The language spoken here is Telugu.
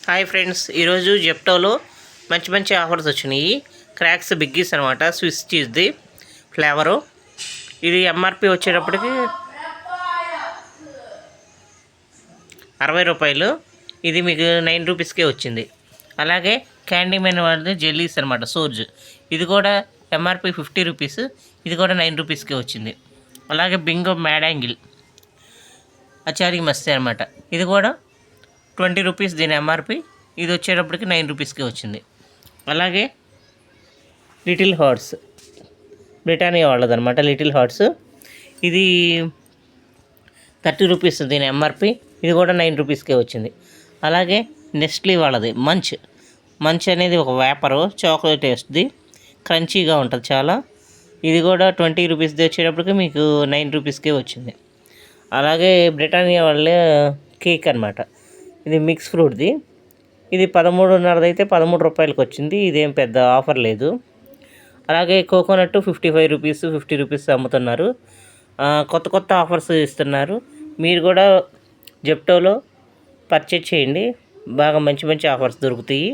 హాయ్ ఫ్రెండ్స్, ఈరోజు జెప్టోలో మంచి ఆఫర్స్ వచ్చినాయి. క్రాక్స్ బిగ్గీస్ అనమాట, స్విస్ చీజ్ది ఫ్లేవరు. ఇది ఎంఆర్పి వచ్చేటప్పటికి 60 రూపాయలు. ఇది మీకు 9 రూపీస్కే వచ్చింది. అలాగే క్యాండీమెన్ వాళ్ళది జెల్లీస్ అనమాట, సోర్జ్. ఇది కూడా ఎంఆర్పి 50 రూపీస్. ఇది కూడా 9 రూపీస్కే వచ్చింది. అలాగే బింగో మ్యాడాంగిల్ అచారీ మస్తీ అనమాట. ఇది కూడా 20 రూపీస్ దీని ఎంఆర్పి. ఇది వచ్చేటప్పటికి 9 రూపీస్కి వచ్చింది. అలాగే లిటిల్ హార్ట్స్, బ్రిటానియా వాళ్ళదనమాట లిటిల్ హార్ట్స్. ఇది 30 రూపీస్ దీని ఎంఆర్పి. ఇది కూడా 9 రూపీస్కే వచ్చింది. అలాగే నెస్ట్లీ వాళ్ళది మంచ్ అనేది ఒక వేపరు, చాక్లెట్ టేస్ట్ది, క్రంచీగా ఉంటుంది చాలా. ఇది కూడా 20 రూపీస్ది వచ్చేటప్పటికి మీకు 9 రూపీస్కే వచ్చింది. అలాగే బ్రిటానియా వాళ్ళ కేక్ అనమాట. ఇది మిక్స్ ఫ్రూట్ది. ఇది 13.5 అయితే 13 రూపాయలకి వచ్చింది. ఇదేం పెద్ద ఆఫర్ లేదు. అలాగే కోకోనట్ 55 రూపీస్, 50 రూపీస్ అమ్ముతున్నారు. కొత్త ఆఫర్స్ ఇస్తున్నారు. మీరు కూడా జెప్టోలో పర్చేజ్ చేయండి, బాగా మంచి ఆఫర్స్ దొరుకుతాయి.